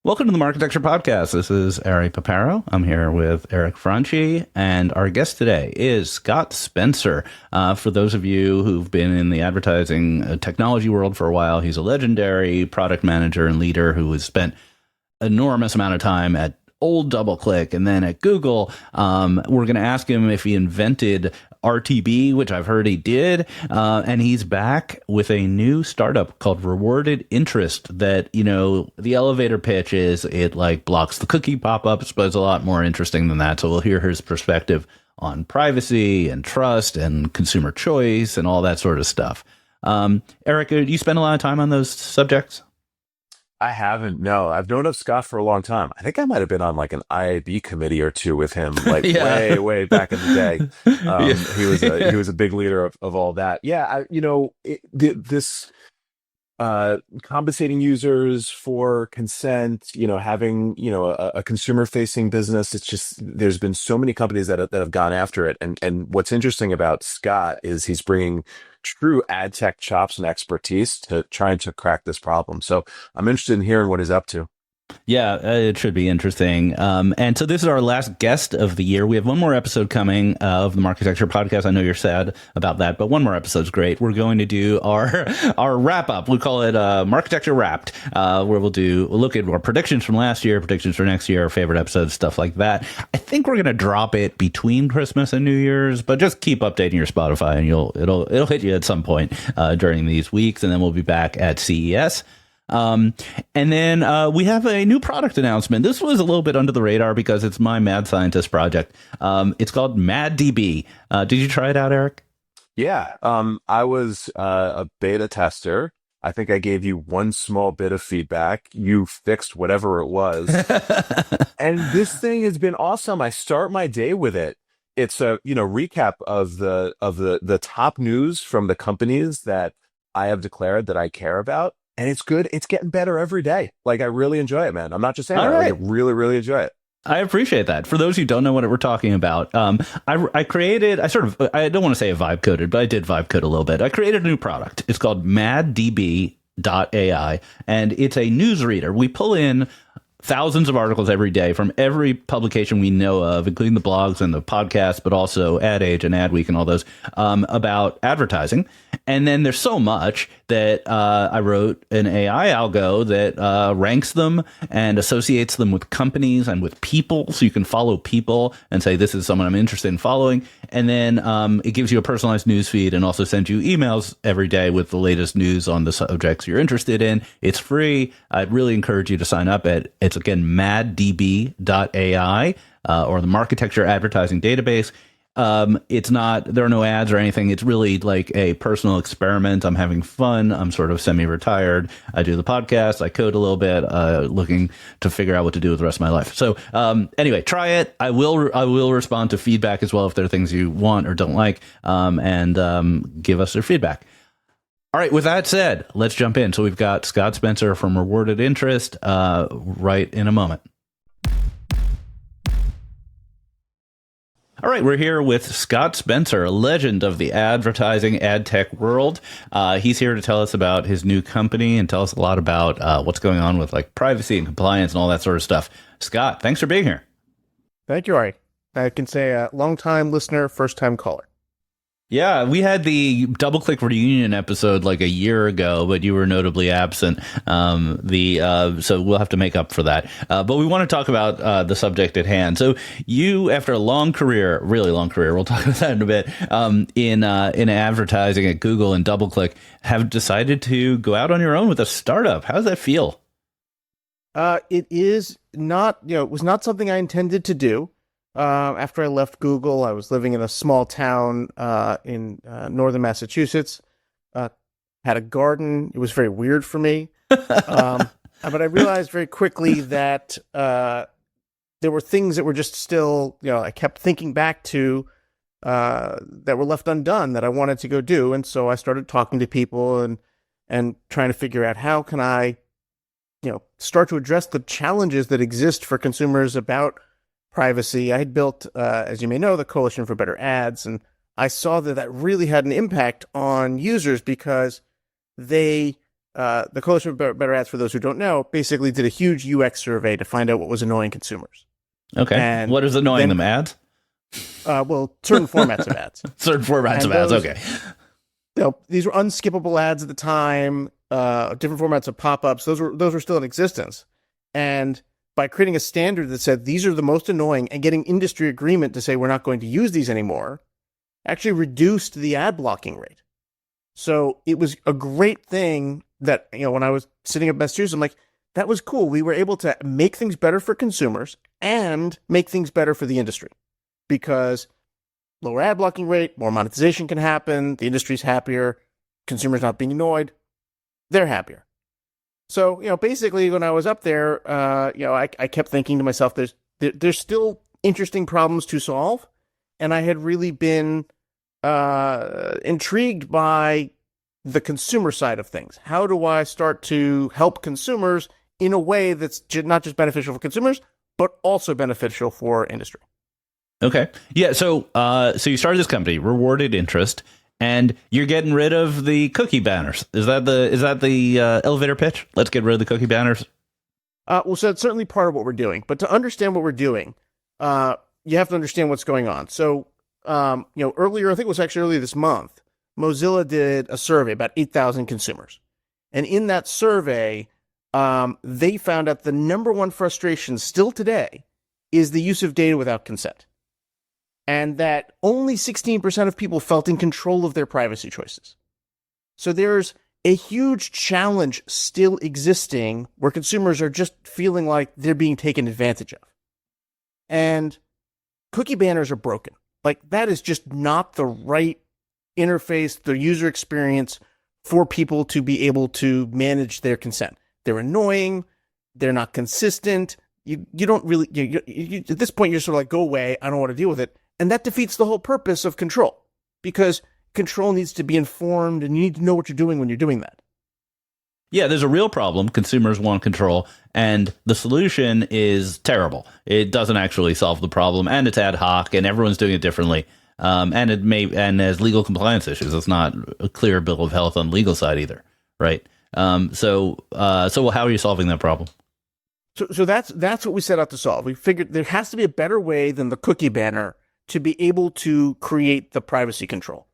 Welcome to the Marketecture podcast. This is Ari Paparo. I'm here with Eric Franchi, and our guest today is Scott Spencer. For those of you who've been in the advertising technology world for a while, he's a legendary product manager and leader who has spent enormous amount of time at old DoubleClick and then at Google. We're going to ask him if he invented RTB, which I've heard he did, and he's back with a new startup called Rewarded Interest that, you know, the elevator pitch is it like blocks the cookie pop-ups, but it's a lot more interesting than that. So we'll hear his perspective on privacy and trust and consumer choice and all that sort of stuff. Eric, do you spend a lot of time on those subjects? I haven't. No, I've known of Scott for a long time. I think I might have been on like an IAB committee or two with him, like Yeah. way back in the day. Yeah. He was a big leader of all that. Yeah, this compensating users for consent, having a consumer facing business. It's just there's been so many companies that have gone after it, and what's interesting about Scott is he's bringing true ad tech chops and expertise to trying to crack this problem. So I'm interested in hearing what he's up to. Yeah, it should be interesting. And so this is our last guest of the year. We have one more episode coming of the Marketecture podcast. I know you're sad about that, but one more episode's great. We're going to do our wrap up. We call it Marketecture Wrapped, where we'll look at our predictions from last year, predictions for next year, our favorite episodes, stuff like that. I think we're going to drop it between Christmas and New Year's, but just keep updating your Spotify, and it'll hit you at some point during these weeks, and then we'll be back at CES. And then we have a new product announcement. This was a little bit under the radar because it's my mad scientist project. It's called MadDB. Did you try it out, Eric? Yeah, I was a beta tester. I think I gave you one small bit of feedback. You fixed whatever it was. And this thing has been awesome. I start my day with it. It's a, recap of the top news from the companies that I have declared that I care about. And it's good. It's getting better every day. Like, I really enjoy it, man. I'm not just saying All that. right. Like, I really, really enjoy it. I appreciate that. For those who don't know what we're talking about, I created, I don't want to say I vibe coded, but I did vibe code a little bit. I created a new product. It's called MadDB.ai, and it's a newsreader. We pull in thousands of articles every day from every publication we know of, including the blogs and the podcasts, but also Ad Age and Adweek and all those, about advertising. And then there's so much that I wrote an AI algo that ranks them and associates them with companies and with people. So you can follow people and say, this is someone I'm interested in following. And then it gives you a personalized news feed and also sends you emails every day with the latest news on the subjects you're interested in. It's free. I'd really encourage you to sign up at, it's again, maddb.ai or the Marketecture advertising database. It's not, there are no ads or anything. It's really like a personal experiment. I'm having fun. I'm sort of semi-retired. I do the podcast. I code a little bit, looking to figure out what to do with the rest of my life. So, anyway, try it. I will respond to feedback as well if there are things you want or don't like, and give us their feedback. All right. With that said, let's jump in. So we've got Scott Spencer from Rewarded Interest, right in a moment. All right, we're here with Scott Spencer, a legend of the advertising ad tech world. He's here to tell us about his new company and tell us a lot about what's going on with like privacy and compliance and all that sort of stuff. Scott, thanks for being here. Thank you, Ari. I can say a long-time listener, first-time caller. Yeah, we had the DoubleClick reunion episode like a year ago, but you were notably absent. So we'll have to make up for that. But we want to talk about the subject at hand. So you, after a long career, really long career, we'll talk about that in a bit, in advertising at Google and DoubleClick, have decided to go out on your own with a startup. How does that feel? It is not, it was not something I intended to do. After I left Google, I was living in a small town in northern Massachusetts. Had a garden. It was very weird for me. But I realized very quickly that there were things that were just still, I kept thinking back to that were left undone that I wanted to go do. And so I started talking to people and trying to figure out how can I, start to address the challenges that exist for consumers about privacy. I had built, as you may know, the Coalition for Better Ads, and I saw that really had an impact on users because they the Coalition for Better Ads, for those who don't know, basically did a huge UX survey to find out what was annoying consumers. Okay. And what is annoying them? Ads? Well, certain formats of ads. Certain formats of ads. Okay. These were unskippable ads at the time, different formats of pop-ups. Those were still in existence. And by creating a standard that said these are the most annoying and getting industry agreement to say we're not going to use these anymore, actually reduced the ad blocking rate. So it was a great thing that, when I was sitting at Massachusetts, I'm like, that was cool. We were able to make things better for consumers and make things better for the industry, because lower ad blocking rate, more monetization can happen, the industry's happier, consumers not being annoyed, they're happier. So, basically when I was up there, I kept thinking to myself, there's still interesting problems to solve. And I had really been intrigued by the consumer side of things. How do I start to help consumers in a way that's not just beneficial for consumers, but also beneficial for industry? Okay. Yeah. So you started this company, Rewarded Interest, and you're getting rid of the cookie banners. Is that the elevator pitch? Let's get rid of the cookie banners. Well, so that's certainly part of what we're doing. But to understand what we're doing, you have to understand what's going on. So, earlier, I think it was actually earlier this month, Mozilla did a survey about 8,000 consumers. And in that survey, they found out the number one frustration still today is the use of data without consent. And that only 16% of people felt in control of their privacy choices. So there's a huge challenge still existing where consumers are just feeling like they're being taken advantage of. And cookie banners are broken. Like, that is just not the right interface, the user experience for people to be able to manage their consent. They're annoying. They're not consistent. You don't really, at this point, you're sort of like, go away. I don't want to deal with it. And that defeats the whole purpose of control, because control needs to be informed and you need to know what you're doing when you're doing that. Yeah, there's a real problem. Consumers want control, and the solution is terrible. It doesn't actually solve the problem, and it's ad hoc, and everyone's doing it differently. And as legal compliance issues, it's not a clear bill of health on the legal side either, right? So how are you solving that problem? So that's what we set out to solve. We figured there has to be a better way than the cookie banner to be able to create the privacy control.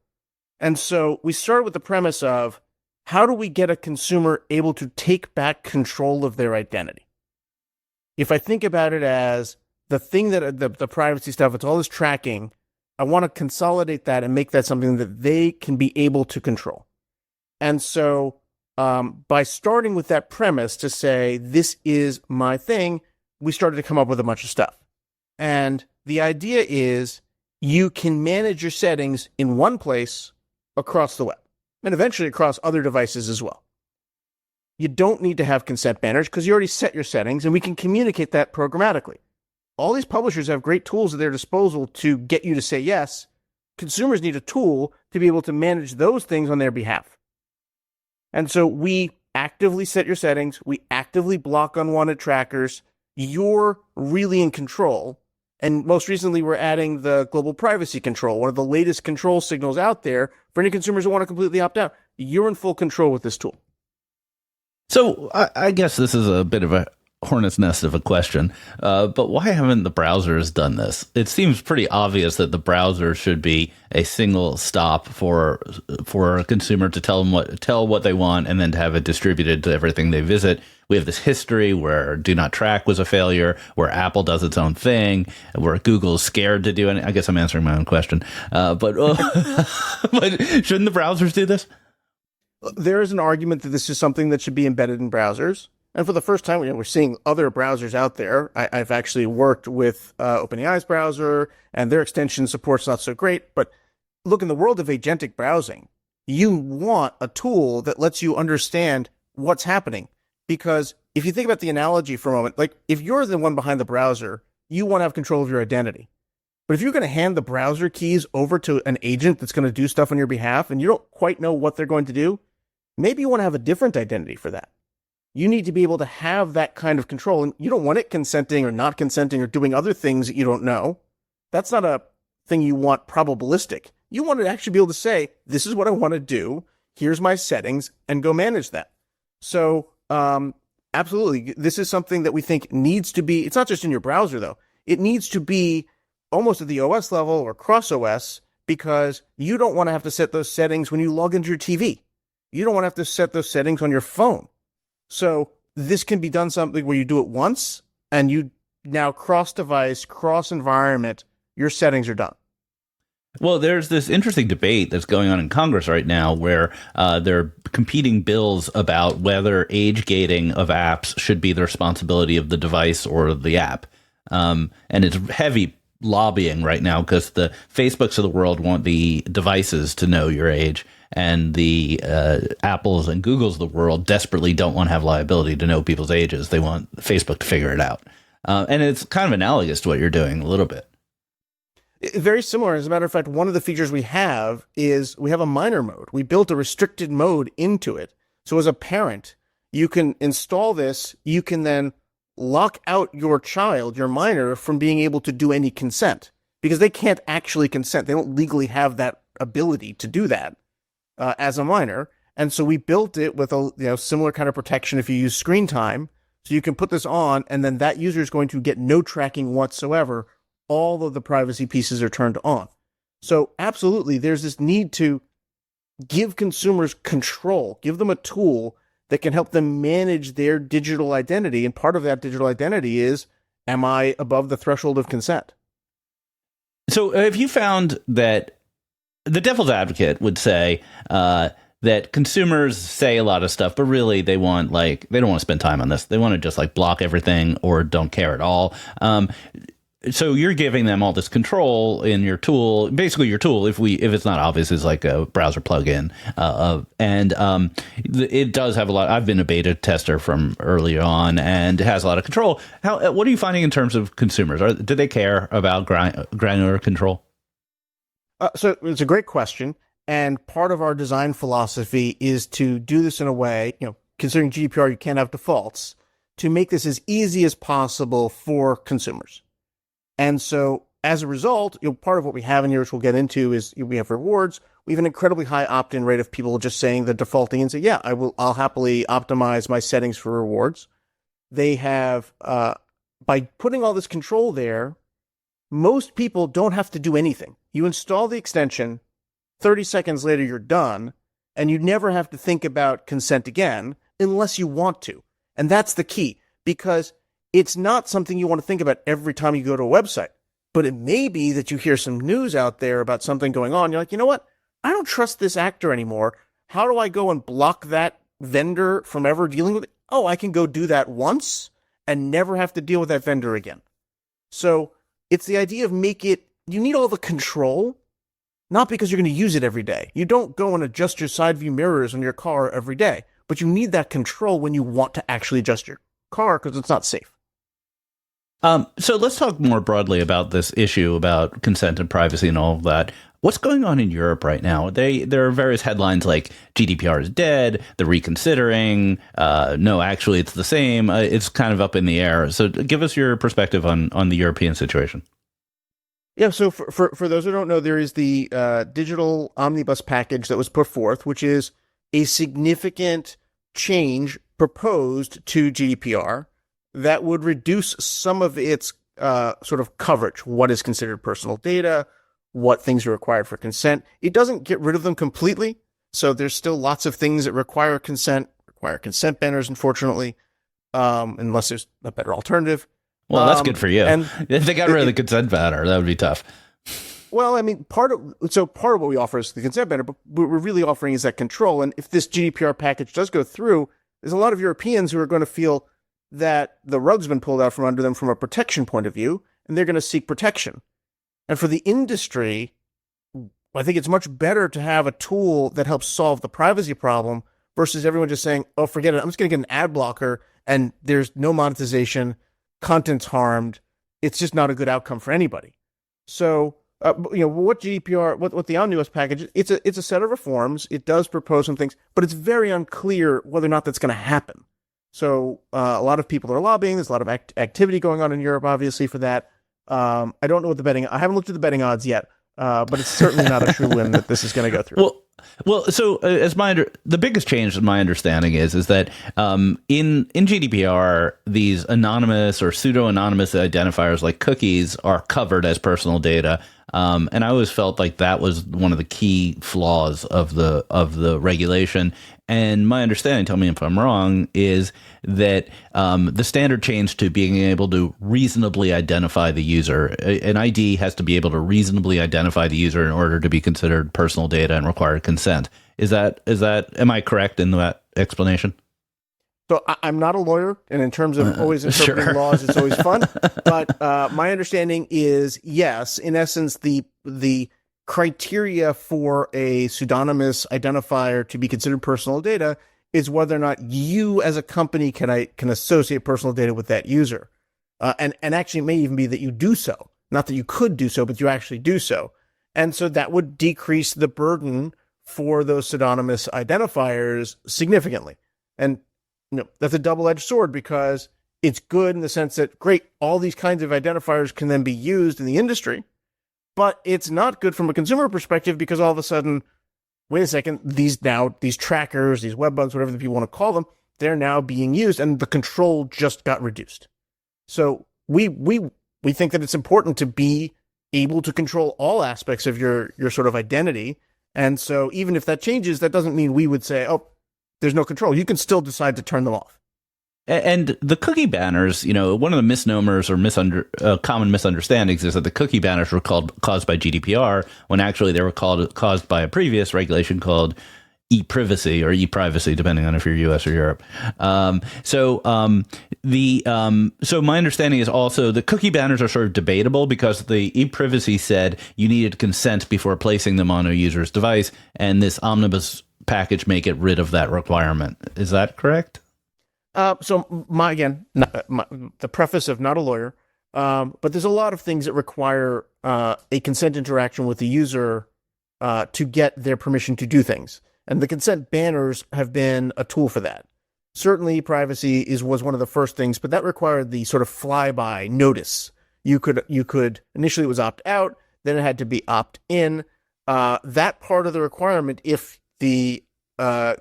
And so we started with the premise of, how do we get a consumer able to take back control of their identity? If I think about it as the thing that the privacy stuff, it's all this tracking, I want to consolidate that and make that something that they can be able to control. And so by starting with that premise to say, this is my thing, we started to come up with a bunch of stuff. And the idea is you can manage your settings in one place across the web, and eventually across other devices as well. You don't need to have consent banners because you already set your settings, and we can communicate that programmatically. All these publishers have great tools at their disposal to get you to say yes. Consumers need a tool to be able to manage those things on their behalf. And so we actively set your settings. We actively block unwanted trackers. You're really in control. And most recently, we're adding the global privacy control, one of the latest control signals out there for any consumers who want to completely opt out. You're in full control with this tool. So I guess this is a bit of a hornet's nest of a question, but why haven't the browsers done this? It seems pretty obvious that the browser should be a single stop for a consumer to tell what they want, and then to have it distributed to everything they visit. We have this history where Do Not Track was a failure, where Apple does its own thing, where Google's scared to do it. I guess I'm answering my own question, but shouldn't the browsers do this? There is an argument that this is something that should be embedded in browsers. And for the first time, we're seeing other browsers out there. I've actually worked with OpenAI's browser, and their extension support's not so great. But look, in the world of agentic browsing, you want a tool that lets you understand what's happening. Because if you think about the analogy for a moment, like if you're the one behind the browser, you want to have control of your identity. But if you're going to hand the browser keys over to an agent that's going to do stuff on your behalf, and you don't quite know what they're going to do, maybe you want to have a different identity for that. You need to be able to have that kind of control, and you don't want it consenting or not consenting or doing other things that you don't know. That's not a thing you want probabilistic. You want to actually be able to say, this is what I want to do, here's my settings, and go manage that. So, absolutely, this is something that we think needs to be, it's not just in your browser though. It needs to be almost at the OS level or cross OS, because you don't want to have to set those settings when you log into your TV. You don't want to have to set those settings on your phone. So this can be done something where you do it once and you now cross-device, cross-environment, your settings are done. Well, there's this interesting debate that's going on in Congress right now where there are competing bills about whether age gating of apps should be the responsibility of the device or the app. And it's heavy lobbying right now because the Facebooks of the world want the devices to know your age, and the Apples and Googles of the world desperately don't want to have liability to know people's ages. They want Facebook to figure it out. And it's kind of analogous to what you're doing a little bit. Very similar. As a matter of fact, one of the features we have is we have a minor mode. We built a restricted mode into it. So as a parent, you can install this. You can then lock out your child, your minor, from being able to do any consent, because they can't actually consent. They don't legally have that ability to do that as a minor. And so we built it with a similar kind of protection if you use screen time. So you can put this on, and then that user is going to get no tracking whatsoever. All of the privacy pieces are turned on. So absolutely, there's this need to give consumers control, give them a tool that can help them manage their digital identity. And part of that digital identity is, am I above the threshold of consent? So have you found that the devil's advocate would say that consumers say a lot of stuff, but really they don't want to spend time on this. They want to just block everything or don't care at all. So you're giving them all this control in your tool. Basically, your tool, if it's not obvious, is like a browser plugin, it does have a lot. I've been a beta tester from early on, and it has a lot of control. What are you finding in terms of consumers? Do they care about granular control? So it's a great question, and part of our design philosophy is to do this in a way, considering GDPR, you can't have defaults, to make this as easy as possible for consumers. And so as a result, part of what we have in here, which we'll get into, is we have rewards. We have an incredibly high opt-in rate of people just saying the defaulting and say, yeah, I'll happily optimize my settings for rewards. They have, by putting all this control there, most people don't have to do anything. You install the extension, 30 seconds later, you're done, and you never have to think about consent again unless you want to. And that's the key, because it's not something you want to think about every time you go to a website, but it may be that you hear some news out there about something going on. You're like, you know what? I don't trust this actor anymore. How do I go and block that vendor from ever dealing with it? Oh, I can go do that once and never have to deal with that vendor again. So it's the idea of you need all the control, not because you're going to use it every day. You don't go and adjust your side view mirrors on your car every day, but you need that control when you want to actually adjust your car because it's not safe. So let's talk more broadly about this issue about consent and privacy and all of that. What's going on in Europe right now? There are various headlines like GDPR is dead, they're reconsidering, no, actually it's the same. It's kind of up in the air. So give us your perspective on the European situation. Yeah, so for those who don't know, there is the digital Omnibus package that was put forth, which is a significant change proposed to GDPR that would reduce some of its sort of coverage, what is considered personal data, what things are required for consent. It doesn't get rid of them completely, so there's still lots of things that require consent banners, unfortunately, unless there's a better alternative. Well, that's good for you. And if they got rid of the consent banner, that would be tough. Well, I mean, part of what we offer is the consent banner, but what we're really offering is that control. And if this GDPR package does go through, there's a lot of Europeans who are going to feel that the rug's been pulled out from under them from a protection point of view, and they're going to seek protection. And for the industry, I think it's much better to have a tool that helps solve the privacy problem versus everyone just saying, oh, forget it, I'm just going to get an ad blocker, and there's no monetization, content's harmed. It's just not a good outcome for anybody. So, what GDPR, what the Omnibus package, it's a set of reforms. It does propose some things, but it's very unclear whether or not that's going to happen. So a lot of people are lobbying. There's a lot of activity going on in Europe, obviously, for that. I don't know what I haven't looked at the betting odds yet, but it's certainly not a true win that this is going to go through. So the biggest change in my understanding is that in GDPR, these anonymous or pseudo-anonymous identifiers like cookies are covered as personal data. And I always felt like that was one of the key flaws of the regulation. And my understanding, tell me if I'm wrong, is that the standard change to being able to reasonably identify the user. An ID has to be able to reasonably identify the user in order to be considered personal data and require consent. Am I correct in that explanation? So I'm not a lawyer, and in terms of always interpreting laws, it's always fun. But my understanding is, yes, in essence, the criteria for a pseudonymous identifier to be considered personal data is whether or not you as a company can associate personal data with that user. And actually it may even be that you do so. Not that you could do so, but you actually do so. And so that would decrease the burden for those pseudonymous identifiers significantly. And that's a double-edged sword, because it's good in the sense that, great, all these kinds of identifiers can then be used in the industry, but it's not good from a consumer perspective, because all of a sudden, wait a second, these trackers, these web bugs, whatever the people want to call them, they're now being used, and the control just got reduced. So we think that it's important to be able to control all aspects of your sort of identity. And so even if that changes, that doesn't mean we would say, oh, there's no control. You can still decide to turn them off. And the cookie banners, one of the misnomers or common misunderstandings is that the cookie banners were caused by GDPR, when actually they were caused by a previous regulation called e-privacy or e-privacy, depending on if you're US or Europe. So my understanding is also the cookie banners are sort of debatable, because the e-privacy said you needed consent before placing them on a user's device, and this Omnibus package may get rid of that requirement. Is that correct? So the preface of not a lawyer, but there's a lot of things that require a consent interaction with the user to get their permission to do things. And the consent banners have been a tool for that. Certainly privacy was one of the first things, but that required the sort of flyby notice. You could initially it was opt out, then it had to be opt in. That part of the requirement, if the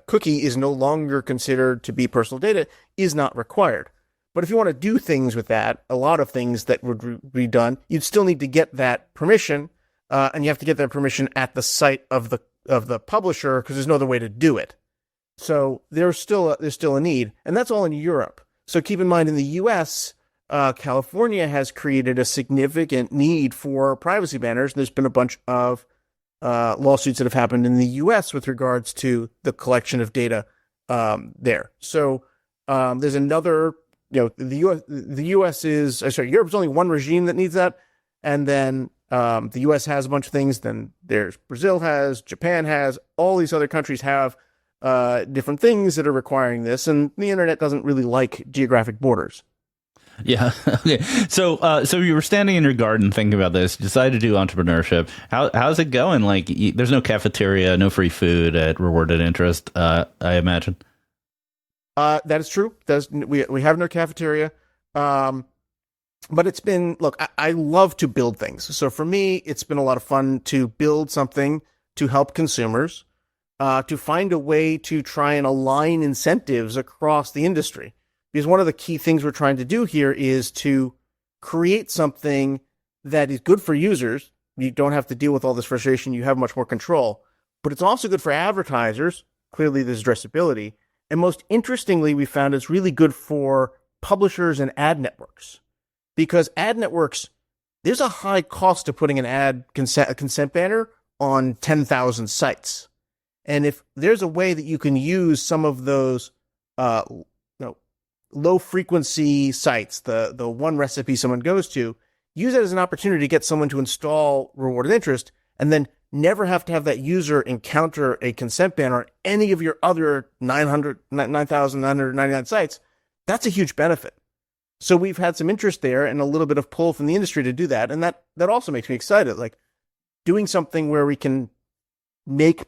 cookie is no longer considered to be personal data, is not required. But if you want to do things with that, a lot of things that would be done, you'd still need to get that permission, and you have to get that permission at the site of the publisher, because there's no other way to do it. So there's still a need, and that's all in Europe. So keep in mind, in the U.S., California has created a significant need for privacy banners. There's been a bunch of lawsuits that have happened in the U.S. with regards to the collection of data there. So there's another, the U.S. Europe's only one regime that needs that, and then the U.S. has a bunch of things. Then there's Brazil has, Japan has, all these other countries have different things that are requiring this, and the internet doesn't really like geographic borders. Yeah. Okay. So you were standing in your garden thinking about this, decided to do entrepreneurship. How's it going? Like, there's no cafeteria, no free food at Rewarded Interest, I imagine. That is true. We have no cafeteria. But it's been, look, I love to build things. So for me, it's been a lot of fun to build something to help consumers, to find a way to try and align incentives across the industry. Because one of the key things we're trying to do here is to create something that is good for users. You don't have to deal with all this frustration. You have much more control. But it's also good for advertisers. Clearly, there's addressability. And most interestingly, we found it's really good for publishers and ad networks. Because ad networks, there's a high cost to putting a consent banner on 10,000 sites. And if there's a way that you can use some of those low frequency sites, the one recipe someone goes to, use it as an opportunity to get someone to install Rewarded Interest, and then never have to have that user encounter a consent banner on any of your other 9,999 sites. That's a huge benefit. So we've had some interest there and a little bit of pull from the industry to do that. And that also makes me excited, like doing something where we can make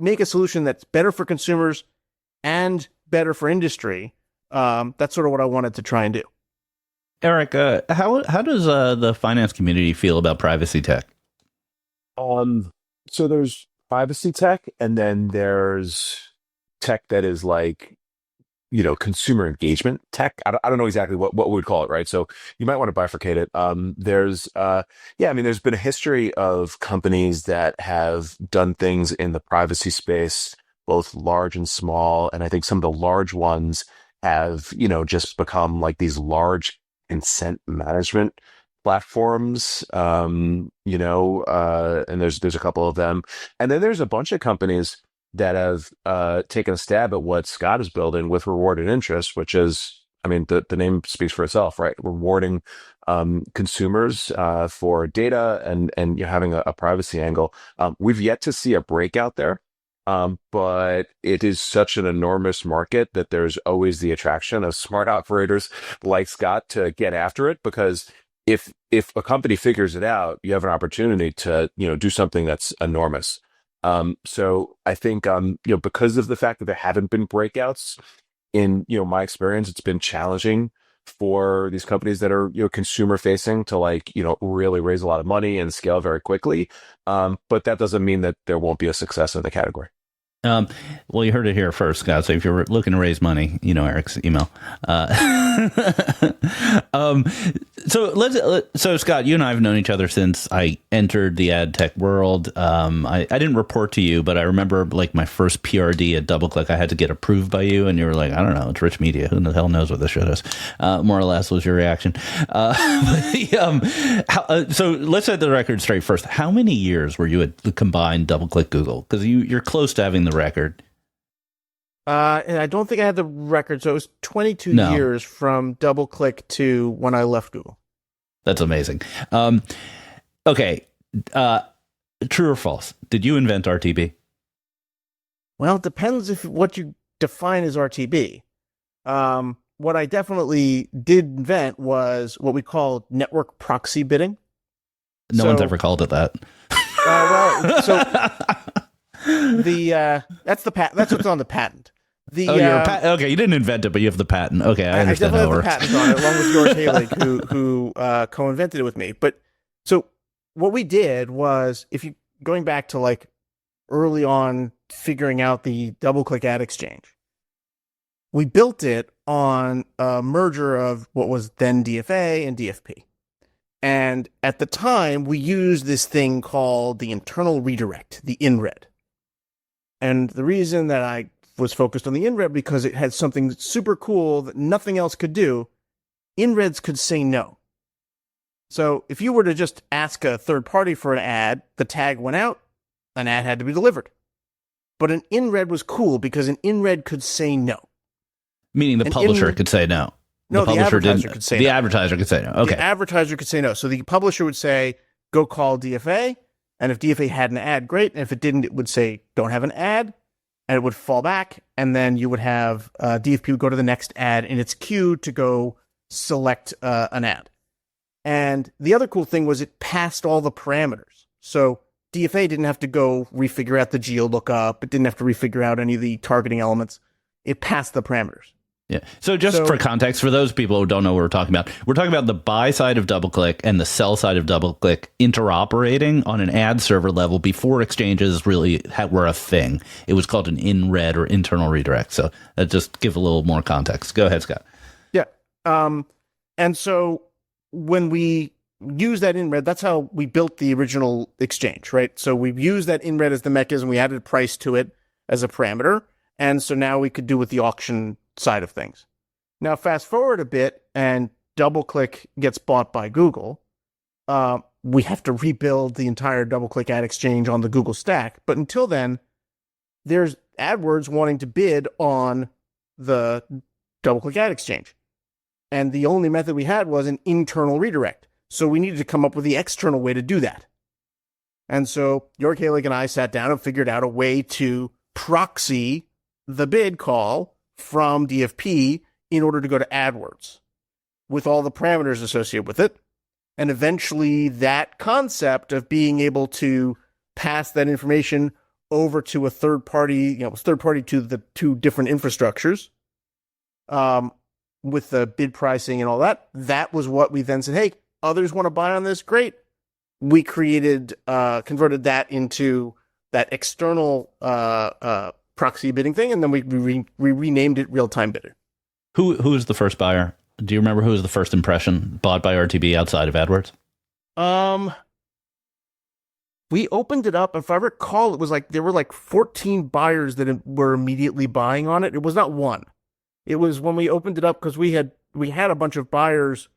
a solution that's better for consumers and better for industry. That's sort of what I wanted to try and do. Eric, how does the finance community feel about privacy tech? So there's privacy tech, and then there's tech that is like, consumer engagement tech. I don't know exactly what we would call it, right? So you might want to bifurcate it. Yeah, I mean, there's been a history of companies that have done things in the privacy space, both large and small. And I think some of the large ones have, just become like these large consent management platforms. And there's a couple of them. And then there's a bunch of companies that have taken a stab at what Scott is building with rewarded interest, which is, I mean, the name speaks for itself, right? Rewarding consumers for data and having a privacy angle. We've yet to see a breakout there, but it is such an enormous market that there's always the attraction of smart operators like Scott to get after it, because if a company figures it out, you have an opportunity to do something that's enormous. So I think, because of the fact that there haven't been breakouts in, my experience, it's been challenging for these companies that are, consumer facing to really raise a lot of money and scale very quickly. But that doesn't mean that there won't be a success in the category. Well, you heard it here first, Scott. So if you're looking to raise money, Eric's email. So Scott, you and I have known each other since I entered the ad tech world. I didn't report to you, but I remember like my first PRD at DoubleClick, I had to get approved by you, and you were like, I don't know, it's rich media. Who the hell knows what this shit is? More or less was your reaction. So let's set the record straight first. How many years were you at the combined DoubleClick Google? Because you're close to having the record. And I don't think I had the record, so it was 22 years from DoubleClick to when I left Google. That's amazing. Okay, true or false? Did you invent RTB? Well, it depends what you define as RTB. What I definitely did invent was what we call network proxy bidding. No one's ever called it that. That's the patent. That's what's on the patent. Okay, you didn't invent it, but you have the patent. Okay, I understand. I definitely have the patent on it, along with George Haley, who co-invented it with me. But so what we did was, going back to like early on figuring out the DoubleClick ad exchange, we built it on a merger of what was then DFA and DFP. And at the time, we used this thing called the internal redirect, the INRED. And the reason that I was focused on the INRED, because it had something super cool that nothing else could do. INREDs could say no. So if you were to just ask a third party for an ad, the tag went out, an ad had to be delivered. But an INRED was cool because an INRED could say no. Meaning the publisher could say no. No, the advertiser could say no. The advertiser could say no. Okay. The advertiser could say no. So the publisher would say, go call DFA. And if DFA had an ad, great. And if it didn't, it would say, don't have an ad. And it would fall back. And then you would have DFP would go to the next ad in its queue to go select an ad. And the other cool thing was it passed all the parameters. So DFA didn't have to go refigure out the geo lookup. It didn't have to refigure out any of the targeting elements. It passed the parameters. Yeah. So for context, for those people who don't know what we're talking about the buy side of DoubleClick and the sell side of DoubleClick interoperating on an ad server level before exchanges really were a thing. It was called an INRED or internal redirect. So that just give a little more context. Go ahead, Scott. Yeah. And so when we use that INRED, that's how we built the original exchange, right? So we used that INRED as the mechanism. We added price to it as a parameter. And so now we could do with the auction side of things. Now, fast forward a bit and DoubleClick gets bought by Google. We have to rebuild the entire DoubleClick ad exchange on the Google stack. But until then, there's AdWords wanting to bid on the DoubleClick ad exchange. And the only method we had was an internal redirect. So we needed to come up with the external way to do that. And so York Halig and I sat down and figured out a way to proxy the bid call from DFP in order to go to AdWords with all the parameters associated with it. And eventually that concept of being able to pass that information over to a third party, third party to the two different infrastructures, with the bid pricing and all that, that was what we then said, hey, others want to buy on this, great. we converted that into that external proxy bidding thing, and then we renamed it real-time bidding. Who was the first buyer? Do you remember who was the first impression bought by RTB outside of AdWords? We opened it up. If I recall, it was like there were like 14 buyers that were immediately buying on it. It was not one. It was when we opened it up because we had a bunch of buyers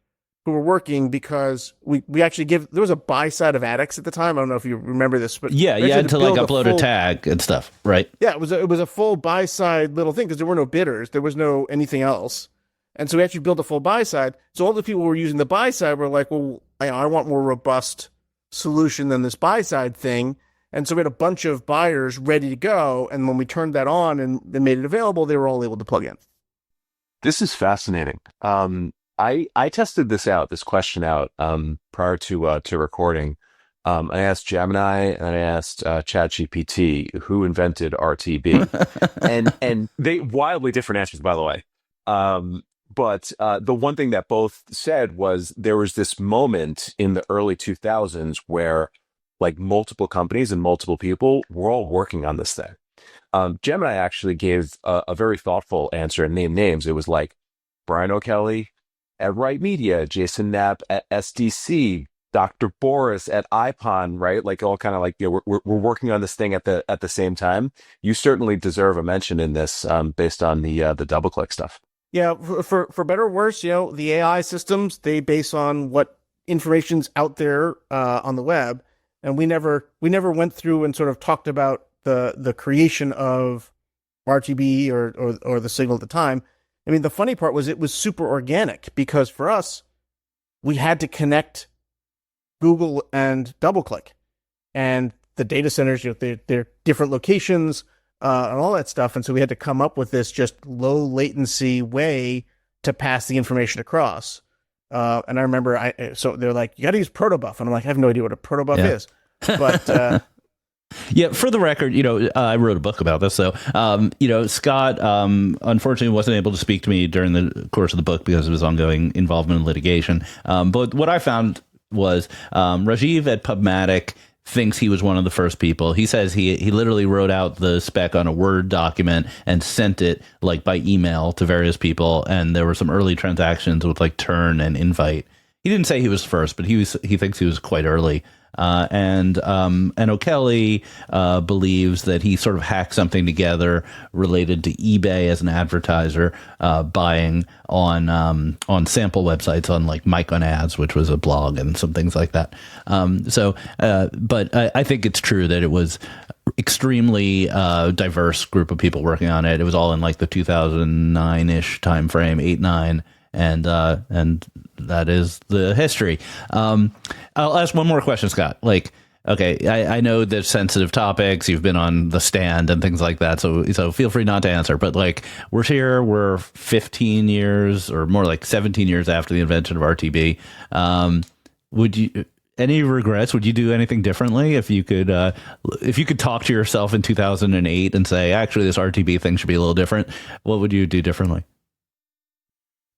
who were working because we actually there was a buy side of AdX at the time. I don't know if you remember this, but yeah, you had to like upload a tag and stuff, right? Yeah, it was a full buy side little thing because there were no bidders, there was no anything else, and so we actually built a full buy side. So all the people who were using the buy side were like, well, I want more robust solution than this buy side thing, and so we had a bunch of buyers ready to go. And when we turned that on and made it available, they were all able to plug in. This is fascinating. I tested this question out prior to recording. I asked Gemini and I asked ChatGPT who invented RTB, and they wildly different answers, by the way. But the one thing that both said was there was this moment in the early 2000s where like multiple companies and multiple people were all working on this thing. Gemini actually gave a very thoughtful answer and named names. It was like Brian O'Kelly at Right Media, Jason Knapp at SDC, Dr. Boris at IPON, right? Like all kind of like, you know, we're working on this thing at the same time. You certainly deserve a mention in this based on the DoubleClick stuff. Yeah, for better or worse, you know, the AI systems, they base on what information's out there on the web, and we never went through and sort of talked about the creation of RTB or the signal at the time. I mean, the funny part was it was super organic because for us, we had to connect Google and DoubleClick, and the data centers, you know, they're different locations and all that stuff, and so we had to come up with this just low latency way to pass the information across. And I remember, so they're like, you got to use protobuf, and I'm like, I have no idea what a protobuf is, but. Yeah, for the record, you know, I wrote a book about this. So, you know, Scott, unfortunately, wasn't able to speak to me during the course of the book because of his ongoing involvement in litigation. But what I found was Rajiv at Pubmatic thinks he was one of the first people. He says he literally wrote out the spec on a Word document and sent it like by email to various people. And there were some early transactions with like Turn and Invite. He didn't say he was first, but he thinks he was quite early. And O'Kelly believes that he sort of hacked something together related to eBay as an advertiser, buying on sample websites on like Mike on Ads, which was a blog and some things like that. But I think it's true that it was extremely diverse group of people working on it. It was all in like the 2009-ish time frame, 8-9. And that is the history. I'll ask one more question, Scott. Like, okay, I know there's sensitive topics. You've been on the stand and things like that. So feel free not to answer. But like, we're 15 years or more like 17 years after the invention of RTB. Would you, any regrets? Would you do anything differently if you could talk to yourself in 2008 and say, actually, this RTB thing should be a little different? What would you do differently?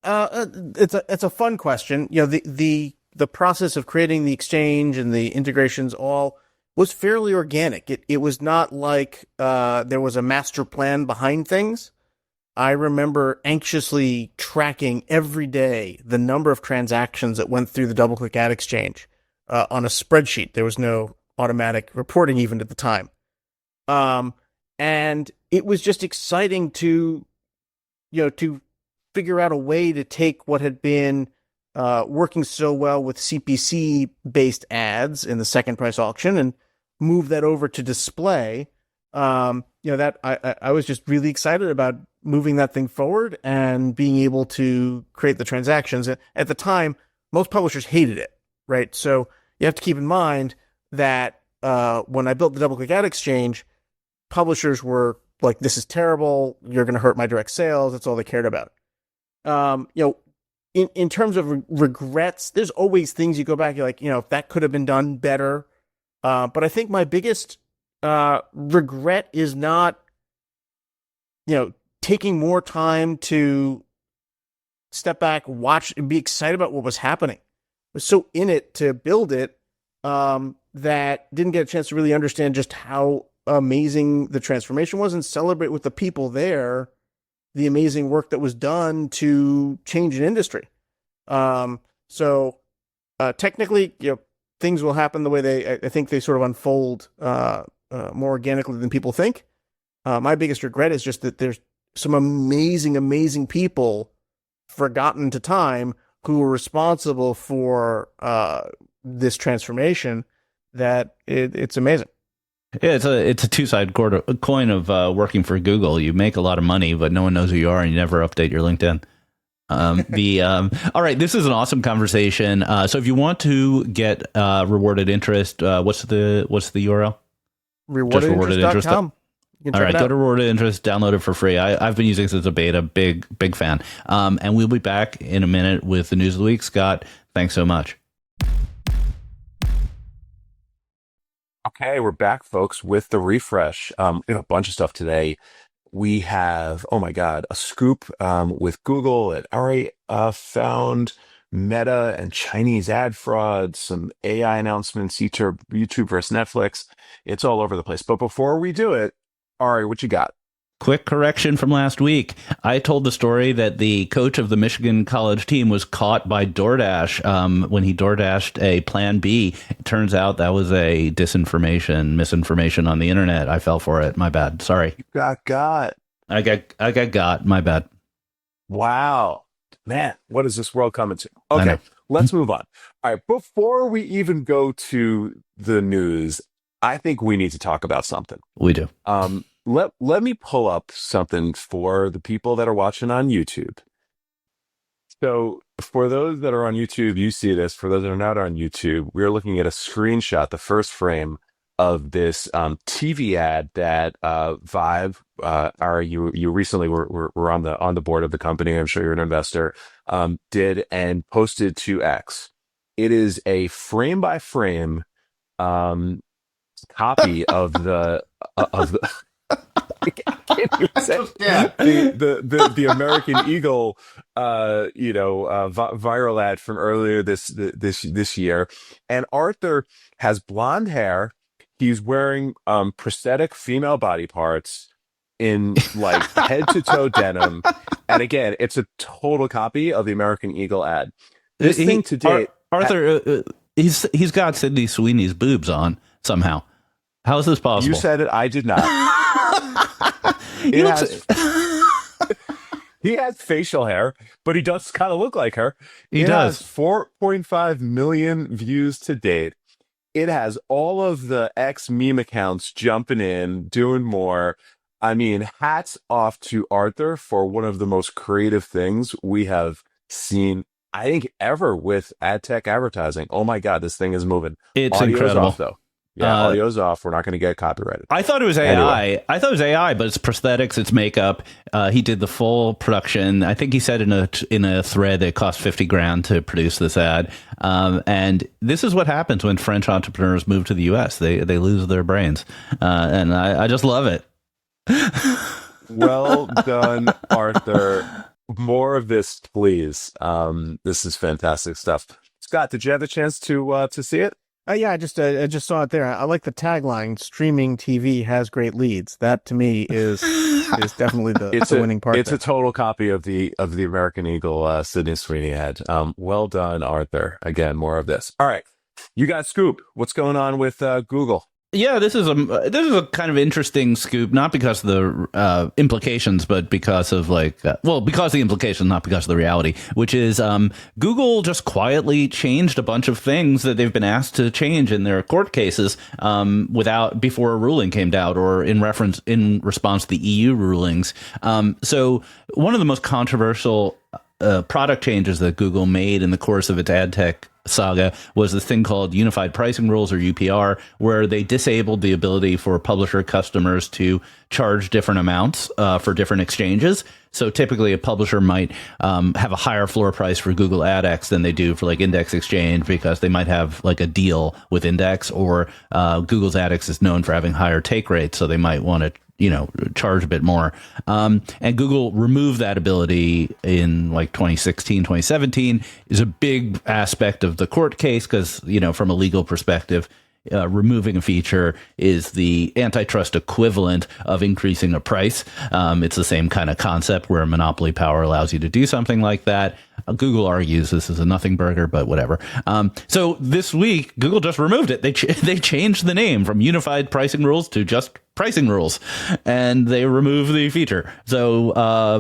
It's a fun question. You know, the process of creating the exchange and the integrations all was fairly organic. It was not like there was a master plan behind things. I remember anxiously tracking every day the number of transactions that went through the DoubleClick ad exchange on a spreadsheet. There was no automatic reporting even at the time. And it was just exciting to figure out a way to take what had been working so well with CPC-based ads in the second price auction and move that over to display. That I was just really excited about moving that thing forward and being able to create the transactions. At the time, most publishers hated it, right? So you have to keep in mind that when I built the DoubleClick ad exchange, publishers were like, this is terrible. You're going to hurt my direct sales. That's all they cared about. In terms of regrets, there's always things you go back, you're like, if that could have been done better. But I think my biggest regret is not, taking more time to step back, watch, and be excited about what was happening. I was so in it to build it that didn't get a chance to really understand just how amazing the transformation was and celebrate with the people there the amazing work that was done to change an industry. So technically, things will happen the way I think they sort of unfold more organically than people think. My biggest regret is just that there's some amazing people forgotten to time who were responsible for this transformation. That it's amazing. Yeah, it's a two-sided coin of working for Google. You make a lot of money, but no one knows who you are, and you never update your LinkedIn. All right, this is an awesome conversation. So if you want to get rewarded interest, what's the URL? Rewardedinterest.com. All right, go to Rewarded Interest, download it for free. I've been using it as a beta, big fan. And we'll be back in a minute with the news of the week. Scott, thanks so much. Okay, we're back, folks, with the refresh. We have a bunch of stuff today. We have, oh my God, a scoop with Google that Ari found, Meta and Chinese ad fraud, some AI announcements, YouTube versus Netflix. It's all over the place. But before we do it, Ari, what you got? Quick correction from last week. I told the story that the coach of the Michigan college team was caught by DoorDash when he DoorDashed a Plan B. It turns out that was a misinformation on the internet. I fell for it. My bad. Sorry. You got. I got. My bad. Wow. Man, what is this world coming to? Okay, let's move on. All right, before we even go to the news, I think we need to talk about something. We do. Let me pull up something for the people that are watching on YouTube. So for those that are on YouTube, you see this. For those that are not on YouTube, we're looking at a screenshot, the first frame of this TV ad that Vive, you recently were on the board of the company. I'm sure you're an investor. Did and posted to X. It is a frame by frame copy of the. I can't even say the American Eagle, viral ad from earlier this year, and Arthur has blonde hair. He's wearing prosthetic female body parts in like head to toe denim, and again, it's a total copy of the American Eagle ad. This thing to date, Arthur, he's got Sydney Sweeney's boobs on somehow. How is this possible? You said it. I did not. He has facial hair, but he does kind of look like her. He does. Has 4.5 million views to date. It has all of the X meme accounts jumping in, doing more. I mean, hats off to Arthur for one of the most creative things we have seen, I think, ever with ad tech advertising. Oh my God, this thing is moving. It's Audio's incredible. off, though. Yeah, audio's off. We're not going to get copyrighted. I thought it was AI. I thought it was AI, but it's prosthetics, it's makeup. He did the full production. I think he said in a thread that it cost $50,000 to produce this ad. And this is what happens when French entrepreneurs move to the U.S. They lose their brains, and I just love it. Well done, Arthur. More of this, please. This is fantastic stuff. Scott, did you have the chance to see it? Yeah, I just saw it there. I like the tagline: "Streaming TV has great leads." That to me is definitely the winning part. It's a total copy of the American Eagle Sydney Sweeney ad. Well done, Arthur. Again, more of this. All right, you got scoop. What's going on with Google? Yeah, this is a kind of interesting scoop, not because of the implications, but because of because of the implications, not because of the reality, which is Google just quietly changed a bunch of things that they've been asked to change in their court cases before a ruling came out or in response to the EU rulings. So one of the most controversial product changes that Google made in the course of its ad tech saga was this thing called Unified Pricing Rules, or UPR, where they disabled the ability for publisher customers to charge different amounts for different exchanges. So typically a publisher might have a higher floor price for Google AdX than they do for like Index Exchange, because they might have like a deal with Index, or Google's AdX is known for having higher take rates, so they might want to charge a bit more. And Google removed that ability in like 2016, 2017 is a big aspect of the court case because, from a legal perspective, removing a feature is the antitrust equivalent of increasing a price. It's the same kind of concept where monopoly power allows you to do something like that. Google argues this is a nothing burger, but whatever. So this week, Google just removed it. They changed the name from unified pricing rules to just pricing rules, and they removed the feature. So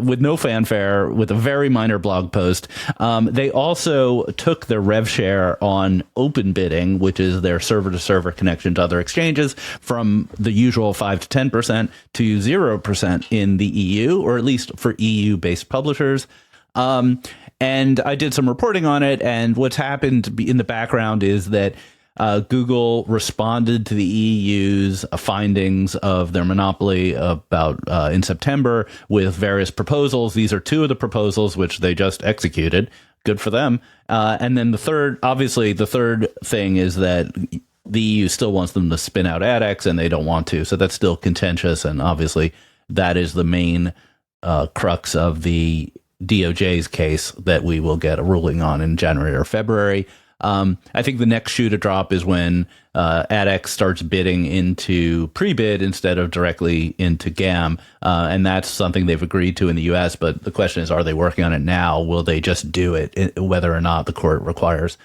with no fanfare, with a very minor blog post, they also took their rev share on open bidding, which is their server-to-server connection to other exchanges, from the usual 5 to 10% to 0% in the EU, or at least for EU-based publishers. And I did some reporting on it, and what's happened in the background is that Google responded to the EU's findings of their monopoly about in September with various proposals. These are two of the proposals which they just executed. Good for them. And then the third thing is that the EU still wants them to spin out AdX, and they don't want to. So that's still contentious, and obviously that is the main crux of the DOJ's case that we will get a ruling on in January or February. I think the next shoe to drop is when AdX starts bidding into pre-bid instead of directly into GAM. And that's something they've agreed to in the US. But the question is, are they working on it now? Will they just do it, whether or not the court requires?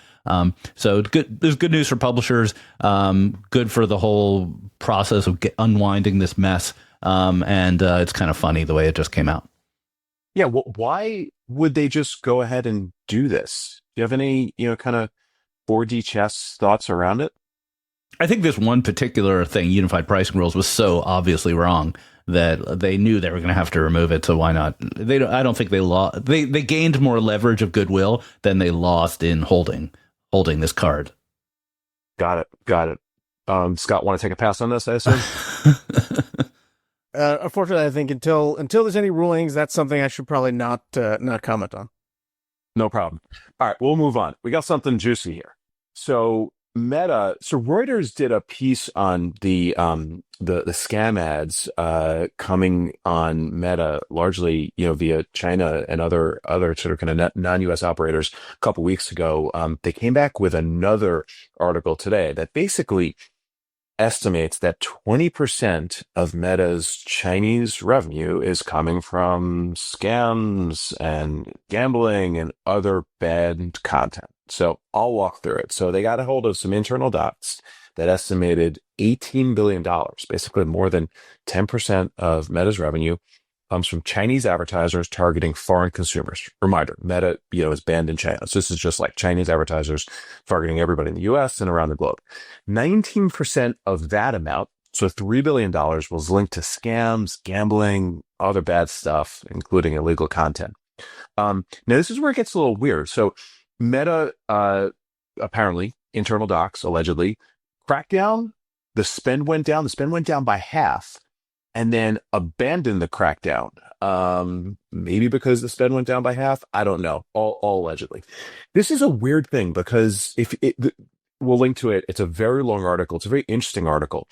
So there's good news for publishers, good for the whole process of unwinding this mess. And it's kind of funny the way it just came out. Yeah. Well, why would they just go ahead and do this? Do you have any, kind of 4D chess thoughts around it? I think this one particular thing, unified pricing rules, was so obviously wrong that they knew they were going to have to remove it. So why not? I don't think they lost. They gained more leverage of goodwill than they lost in holding this card. Got it. Scott, want to take a pass on this, I assume? Unfortunately, I think until there's any rulings, that's something I should probably not comment on. No problem. All right, we'll move on. We got something juicy here. So Reuters did a piece on the scam ads coming on Meta, largely via China and other sort of kind of non-US operators a couple weeks ago. They came back with another article today that basically estimates that 20% of Meta's Chinese revenue is coming from scams and gambling and other bad content. So I'll walk through it. So they got a hold of some internal docs that estimated $18 billion, basically more than 10% of Meta's revenue comes from Chinese advertisers targeting foreign consumers. Reminder, Meta, is banned in China. So this is just like Chinese advertisers targeting everybody in the US and around the globe. 19% of that amount, so $3 billion, was linked to scams, gambling, other bad stuff, including illegal content. Now, this is where it gets a little weird. So Meta, apparently, internal docs, allegedly, cracked down, the spend went down by half, and then abandoned the crackdown. Maybe because the spend went down by half. I don't know. All allegedly. This is a weird thing because we'll link to it. It's a very long article. It's a very interesting article.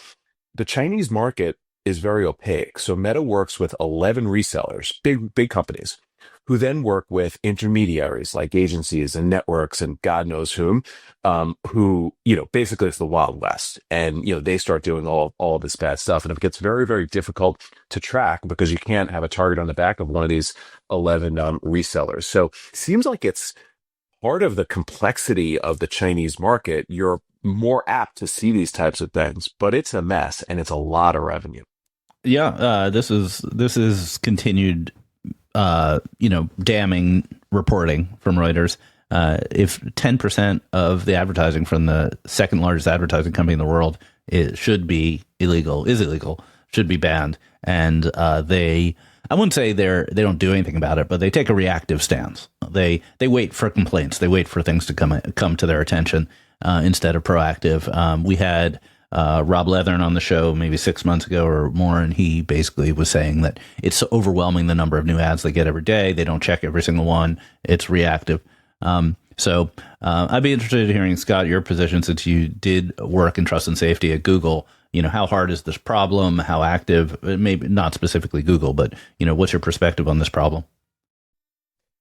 The Chinese market is very opaque. So Meta works with 11 resellers, big companies, who then work with intermediaries like agencies and networks and God knows whom, who, basically it's the Wild West. And, they start doing all of this bad stuff. And it gets very, very difficult to track because you can't have a target on the back of one of these 11 resellers. So it seems like it's part of the complexity of the Chinese market. You're more apt to see these types of things, but it's a mess and it's a lot of revenue. Yeah, this is continued damning reporting from Reuters. If 10% of the advertising from the second largest advertising company in the world is illegal, should be banned, and I wouldn't say they don't do anything about it, but they take a reactive stance. They wait for complaints, they wait for things to come to their attention instead of proactive. We had Rob Leathern on the show maybe 6 months ago or more, and he basically was saying that it's overwhelming the number of new ads they get every day. They don't check every single one. It's reactive. So I'd be interested in hearing, Scott, your position, since you did work in trust and safety at Google. how hard is this problem? How active? Maybe not specifically Google, but what's your perspective on this problem?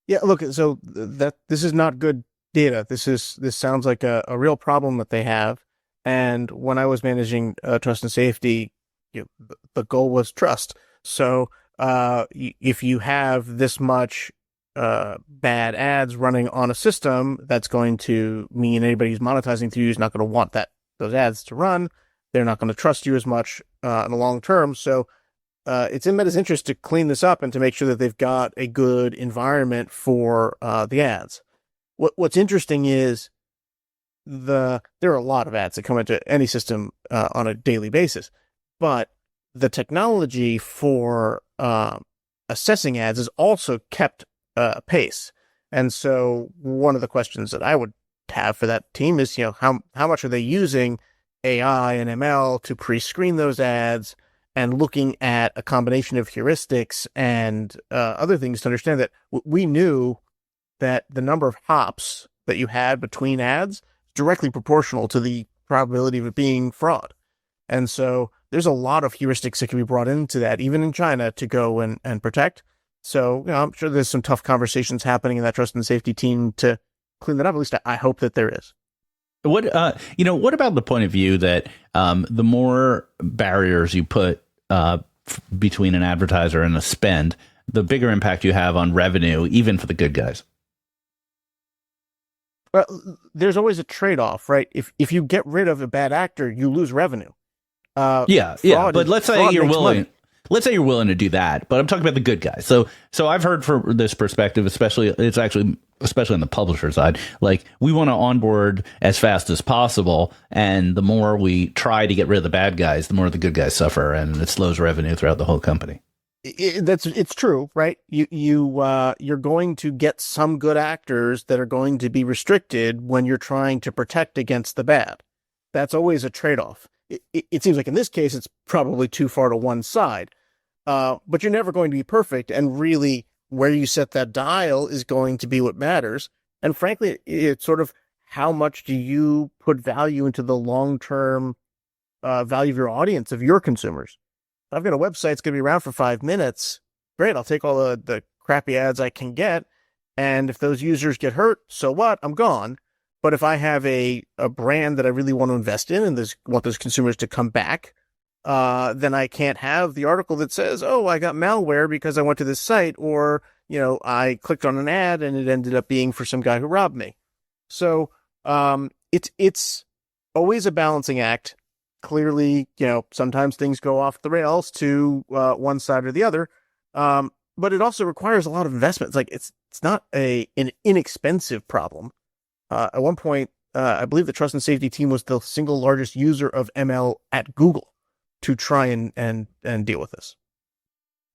Yeah, look, so this is not good data. This sounds like a real problem that they have. And when I was managing trust and safety, the goal was trust. So if you have this much bad ads running on a system, that's going to mean anybody who's monetizing through you is not going to want those ads to run. They're not going to trust you as much in the long term. So it's in Meta's interest to clean this up and to make sure that they've got a good environment for the ads. What's interesting is there are a lot of ads that come into any system on a daily basis, but the technology for assessing ads is also kept pace. And so one of the questions that I would have for that team is, how much are they using AI and ML to pre-screen those ads and looking at a combination of heuristics and other things to understand that we knew that the number of hops that you had between ads is directly proportional to the probability of it being fraud. And so there's a lot of heuristics that can be brought into that, even in China, to go and protect. So I'm sure there's some tough conversations happening in that trust and safety team to clean that up. At least I hope that there is. What about the point of view that the more barriers you put between an advertiser and a spend, the bigger impact you have on revenue, even for the good guys? Well, there's always a trade-off, right? If you get rid of a bad actor, you lose revenue. But let's say you're willing. Let's say you're willing to do that, but I'm talking about the good guys. So I've heard from this perspective, especially on the publisher side, like we want to onboard as fast as possible, and the more we try to get rid of the bad guys, the more the good guys suffer, and it slows revenue throughout the whole company. It's true, right? You're going to get some good actors that are going to be restricted when you're trying to protect against the bad. That's always a trade-off. It seems like in this case, it's probably too far to one side, but you're never going to be perfect. And really, where you set that dial is going to be what matters. And frankly, it's sort of how much do you put value into the long-term value of your audience, of your consumers. I've got a website that's going to be around for 5 minutes. Great, I'll take all the crappy ads I can get. And if those users get hurt, so what? I'm gone. But if I have a brand that I really want to invest in and want those consumers to come back, then I can't have the article that says, oh, I got malware because I went to this site, or, I clicked on an ad and it ended up being for some guy who robbed me. So it's always a balancing act. Clearly, sometimes things go off the rails to one side or the other. But it also requires a lot of investment. It's like it's not an inexpensive problem. At one point, I believe the trust and safety team was the single largest user of ML at Google to try and deal with this.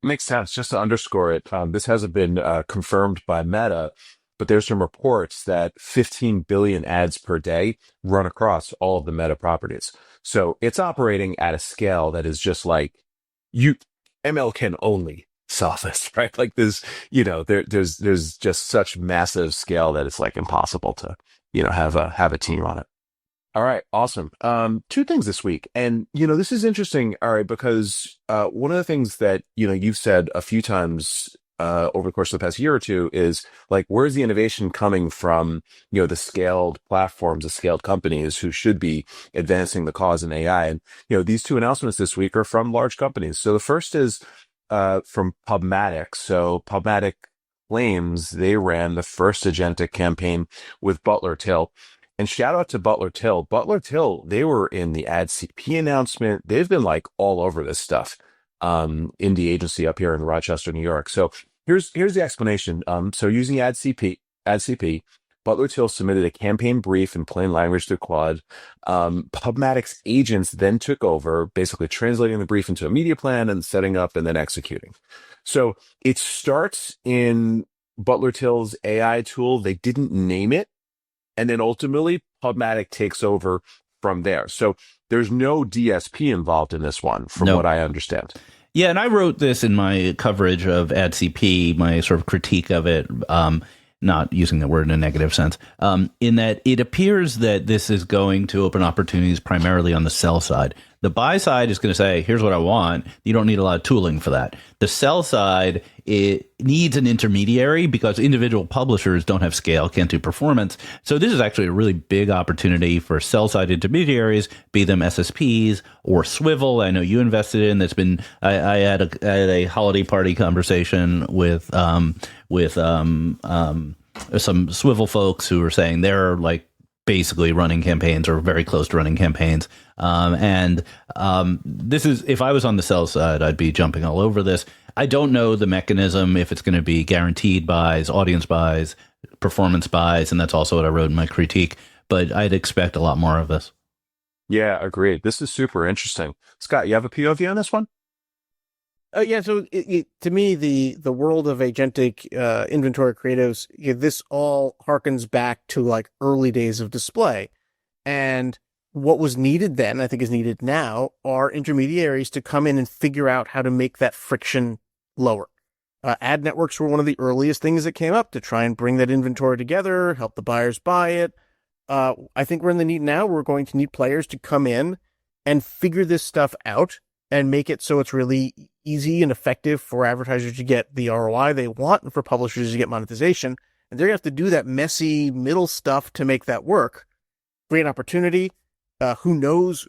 Makes sense. Just to underscore it, this hasn't been confirmed by Meta, but there's some reports that 15 billion ads per day run across all of the Meta properties. So it's operating at a scale that is just like ML can only solve this, right? Like there's just such massive scale that it's like impossible to, have a team on it. All right. Awesome. Two things this week. And, this is interesting. All right. Because, one of the things that, you've said a few times, over the course of the past year or two is like, where's the innovation coming from, the scaled platforms, the scaled companies who should be advancing the cause in AI. And, these two announcements this week are from large companies. So the first is, from PubMatic. So PubMatic claims they ran the first agentic campaign with Butler Till. And shout out to Butler Till. Butler Till, they were in the AdCP announcement. They've been like all over this stuff in the agency up here in Rochester, New York. So here's the explanation. So using AdCP, Butler Till submitted a campaign brief in plain language to Claude. PubMatic's agents then took over, basically translating the brief into a media plan and setting up and then executing. So it starts in Butler Till's AI tool. They didn't name it. And then ultimately, PubMatic takes over from there. So there's no DSP involved in this one, from what I understand. Yeah, and I wrote this in my coverage of AdCP, my sort of critique of it, not using the word in a negative sense, in that it appears that this is going to open opportunities primarily on the sell side. The buy side is going to say, here's what I want. You don't need a lot of tooling for that. The sell side, it needs an intermediary because individual publishers don't have scale, can't do performance. So this is actually a really big opportunity for sell side intermediaries, be them SSPs or Swivel. I know you invested in. That's been. I had a holiday party conversation with some Swivel folks who were saying they're like basically running campaigns or very close to running campaigns. This is, if I was on the sell side, I'd be jumping all over this. I don't know the mechanism, if it's going to be guaranteed buys, audience buys, performance buys, and that's also what I wrote in my critique, but I'd expect a lot more of this. Yeah, agreed. This is super interesting. Scott, you have a POV on this one? Yeah, so to me, the world of agentic inventory creatives, this all harkens back to like early days of display. And what was needed then, I think is needed now, are intermediaries to come in and figure out how to make that friction lower. Ad networks were one of the earliest things that came up to try and bring that inventory together, help the buyers buy it. I think we're in the need now. We're going to need players to come in and figure this stuff out and make it so it's really easy and effective for advertisers to get the ROI they want and for publishers to get monetization. And they're going to have to do that messy middle stuff to make that work. Great opportunity. Who knows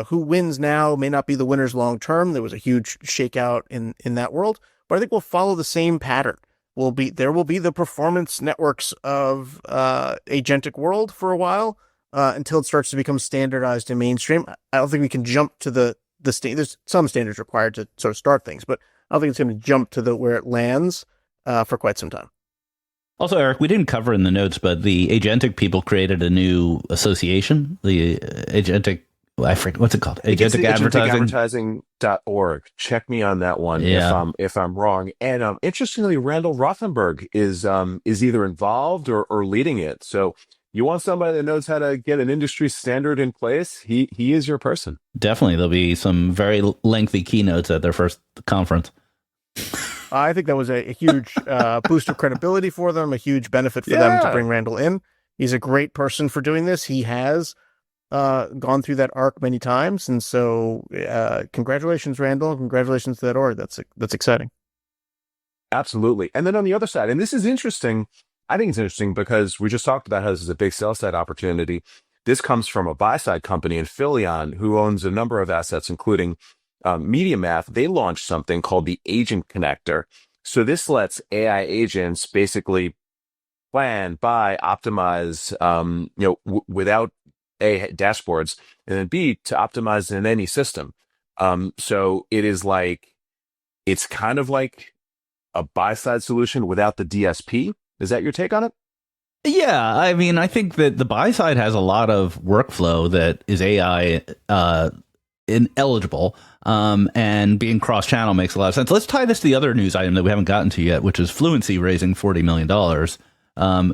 who wins now may not be the winners long term. There was a huge shakeout in that world, but I think we'll follow the same pattern. There will be the performance networks of agentic world for a while until it starts to become standardized and mainstream. I don't think we can jump to the there's some standards required to sort of start things, but I don't think it's going to jump to where it lands for quite some time. Also, Eric, we didn't cover in the notes, but the agentic people created a new association, the agentic, I forget, what's it called? Agentic Advertising. Advertising.org. Check me on that one if I'm wrong. And interestingly, Randall Rothenberg is either involved or leading it. So you want somebody that knows how to get an industry standard in place? He is your person. Definitely. There'll be some very lengthy keynotes at their first conference. I think that was a huge boost of credibility for them, a huge benefit for them to bring Randall in. He's a great person for doing this. He has gone through that arc many times. And so congratulations, Randall. Congratulations to that org. That's exciting. Absolutely. And then on the other side, and this is interesting, I think it's interesting because we just talked about how this is a big sell side opportunity. This comes from a buy side company, Infileon, who owns a number of assets, including MediaMath. They launched something called the Agent Connector. So this lets AI agents basically plan, buy, optimize, without A, dashboards, and then B, to optimize in any system. So it's kind of like a buy side solution without the DSP. Is that your take on it? Yeah, I mean, I think that the buy side has a lot of workflow that is AI ineligible, and being cross-channel makes a lot of sense. Let's tie this to the other news item that we haven't gotten to yet, which is Fluency raising $40 million.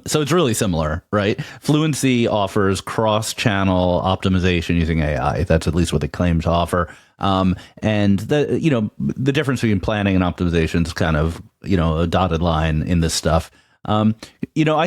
So it's really similar, right? Fluency offers cross-channel optimization using AI. That's at least what they claim to offer. And the difference between planning and optimization is kind of, a dotted line in this stuff. I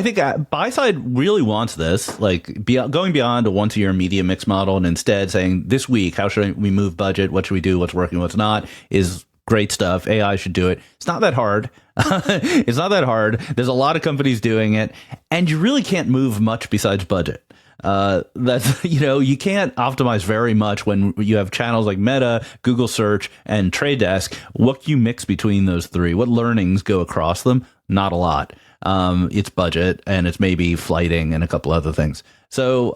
think buy side really wants this, like going beyond a once a year media mix model and instead saying this week, how should we move budget? What should we do? What's working? What's not is great stuff. AI should do it. It's not that hard. It's not that hard. There's a lot of companies doing it, and you really can't move much besides budget. That's, you can't optimize very much when you have channels like Meta, Google Search, and Trade Desk. What can you mix between those three? What learnings go across them? Not a lot. It's budget, and it's maybe flighting and a couple other things. So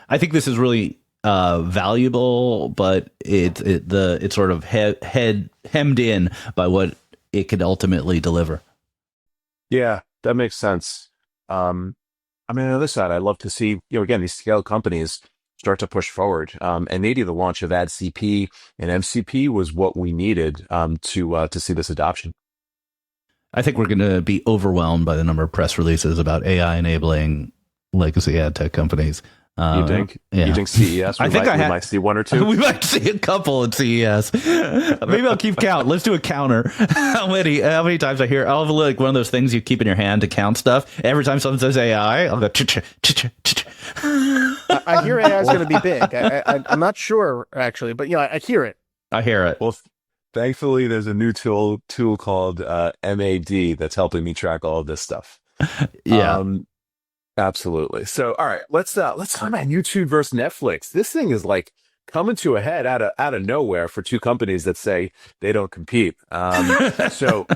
I think this is really valuable, but it's sort of hemmed in by what it could ultimately deliver. Yeah, that makes sense. On the other side, I'd love to see, again, these scale companies start to push forward. And maybe the launch of AdCP and MCP was what we needed to see this adoption. I think we're going to be overwhelmed by the number of press releases about AI enabling legacy ad tech companies. You think? Yeah. You think CES? We might see one or two. We might see a couple at CES. Maybe I'll keep count. Let's do a counter. How many times I hear? I'll have like one of those things you keep in your hand to count stuff. Every time someone says AI, I'll go. I hear AI is going to be big. I'm not sure actually, but I hear it. I hear it. Well, thankfully, there's a new tool called MAD that's helping me track all of this stuff. Yeah. Absolutely. So, all right, let's talk about YouTube versus Netflix. This thing is like coming to a head out of nowhere for two companies that say they don't compete. So,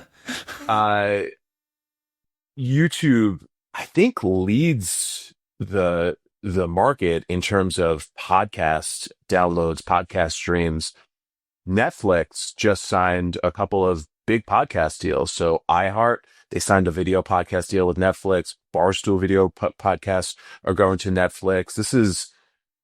YouTube, I think, leads the market in terms of podcast downloads, podcast streams. Netflix just signed a couple of big podcast deals. So iHeart, they signed a video podcast deal with Netflix. Barstool video podcasts are going to Netflix. This is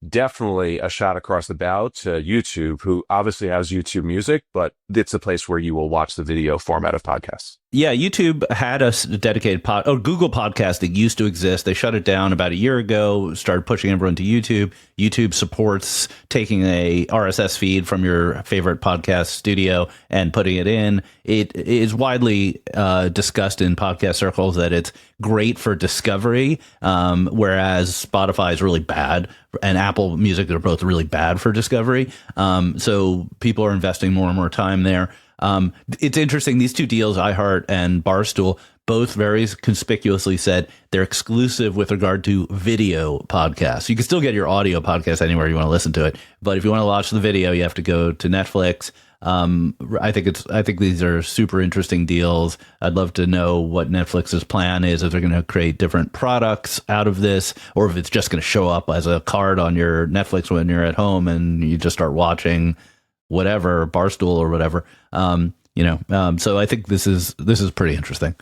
definitely a shot across the bow to YouTube, who obviously has YouTube Music, but it's a place where you will watch the video format of podcasts. Yeah, YouTube had a dedicated Google Podcasting used to exist. They shut it down about a year ago, started pushing everyone to YouTube. YouTube supports taking a RSS feed from your favorite podcast studio and putting it in. It is widely discussed in podcast circles that it's great for discovery, whereas Spotify is really bad, and Apple Music are both really bad for discovery. So people are investing more and more time there. It's interesting. These two deals, iHeart and Barstool, both very conspicuously said they're exclusive with regard to video podcasts. You can still get your audio podcast anywhere you want to listen to it, but if you want to watch the video, you have to go to Netflix. I think these are super interesting deals. I'd love to know what Netflix's plan is, if they're going to create different products out of this, or if it's just going to show up as a card on your Netflix when you're at home and you just start watching whatever, Barstool or whatever. So I think this is pretty interesting.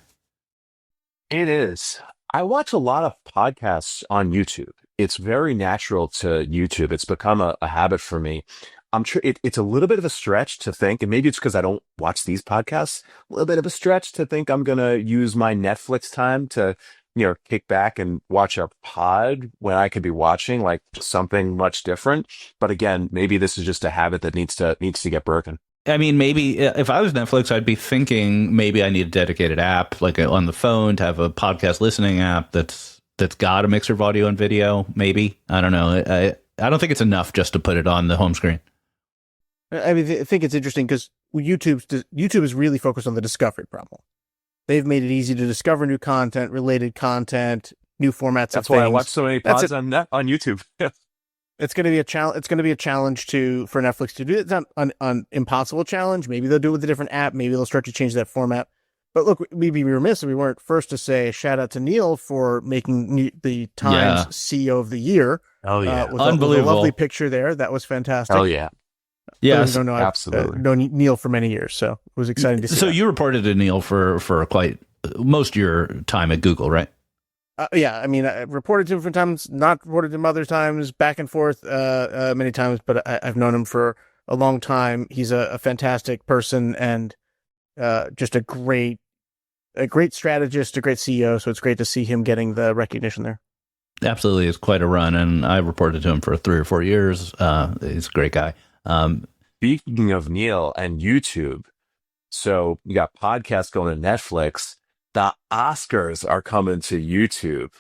It is. I watch a lot of podcasts on YouTube. It's very natural to YouTube. It's become a habit for me. I'm sure it's a little bit of a stretch to think, and maybe it's because I don't watch these podcasts, a little bit of a stretch to think I'm going to use my Netflix time to, kick back and watch a pod when I could be watching like something much different. But again, maybe this is just a habit that needs to get broken. I mean, maybe if I was Netflix, I'd be thinking maybe I need a dedicated app, like on the phone, to have a podcast listening app that's got a mixture of audio and video. Maybe, I don't know. I don't think it's enough just to put it on the home screen. I mean, I think it's interesting because YouTube is really focused on the discovery problem. They've made it easy to discover new content, related content, new formats. That's why I watch so many pods on YouTube. It's going to be a challenge. It's going to be a challenge for Netflix to do it. It's not an impossible challenge. Maybe they'll do it with a different app. Maybe they'll start to change that format. But look, we'd be remiss if we weren't first to say shout out to Neil for making the Times CEO of the Year. Oh yeah, with unbelievable! A lovely picture there. That was fantastic. Oh yeah. Yes, absolutely. I've known Neil for many years, so it was exciting to see. So that. You reported to Neil for quite most of your time at Google, right? Yeah, I mean, I reported to him for times, not reported to him other times, back and forth many times, but I've known him for a long time. He's a fantastic person and just a great strategist, a great CEO. So it's great to see him getting the recognition there. Absolutely, it's quite a run, and I reported to him for 3 or 4 years. He's a great guy. Speaking of Neil and YouTube, so you got podcasts going to Netflix. The Oscars are coming to YouTube.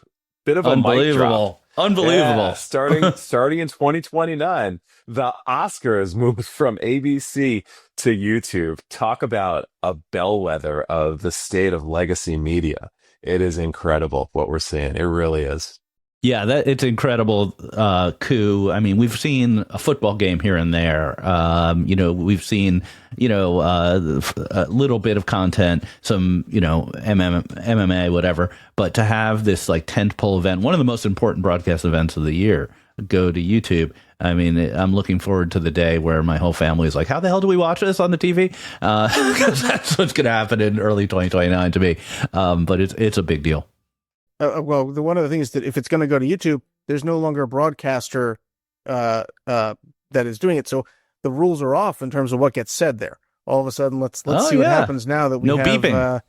Bit of a mic drop. Unbelievable. Yeah, starting in 2029, the Oscars moved from ABC to YouTube. Talk about a bellwether of the state of legacy media. It is incredible what we're seeing. It really is. Yeah, it's incredible coup. I mean, we've seen a football game here and there. We've seen, a little bit of content, some, MMA, whatever. But to have this like tentpole event, one of the most important broadcast events of the year, go to YouTube. I mean, I'm looking forward to the day where my whole family is like, how the hell do we watch this on the TV? Because that's what's going to happen in early 2029 to me. But it's a big deal. Well, one of the things that if it's going to go to YouTube, there's no longer a broadcaster that is doing it. So the rules are off in terms of what gets said there. All of a sudden, let's see what happens now that we have beeping.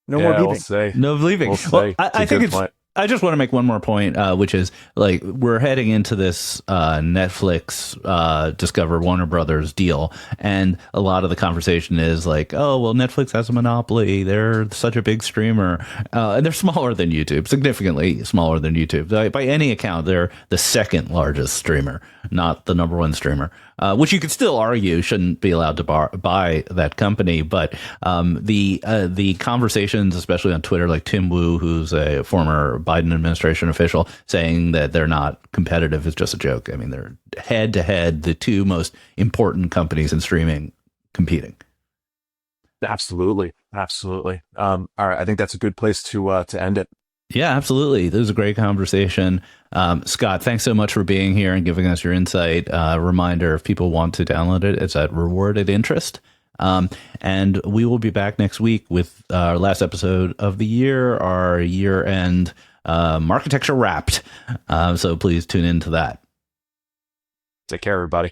No more beeping. We'll say. No bleeping. We'll say. I think I just want to make one more point, which is like we're heading into this Netflix Discover Warner Brothers deal, and a lot of the conversation is like, oh well, Netflix has a monopoly. They're such a big streamer, and they're smaller than YouTube, significantly smaller than YouTube. By any account, they're the second largest streamer, not the number one streamer. Which you could still argue shouldn't be allowed to buy that company, but the conversations, especially on Twitter, like Tim Wu, who's a former Biden administration official, saying that they're not competitive is just a joke. I mean, they're head to head, the two most important companies in streaming competing. Absolutely. All right, I think that's a good place to end it. Yeah, absolutely. This was a great conversation. Scott, thanks so much for being here and giving us your insight. Reminder, if people want to download it, it's at Rewarded Interest. And we will be back next week with our last episode of the year, our year-end Marketecture Wrapped. So please tune into that. Take care, everybody.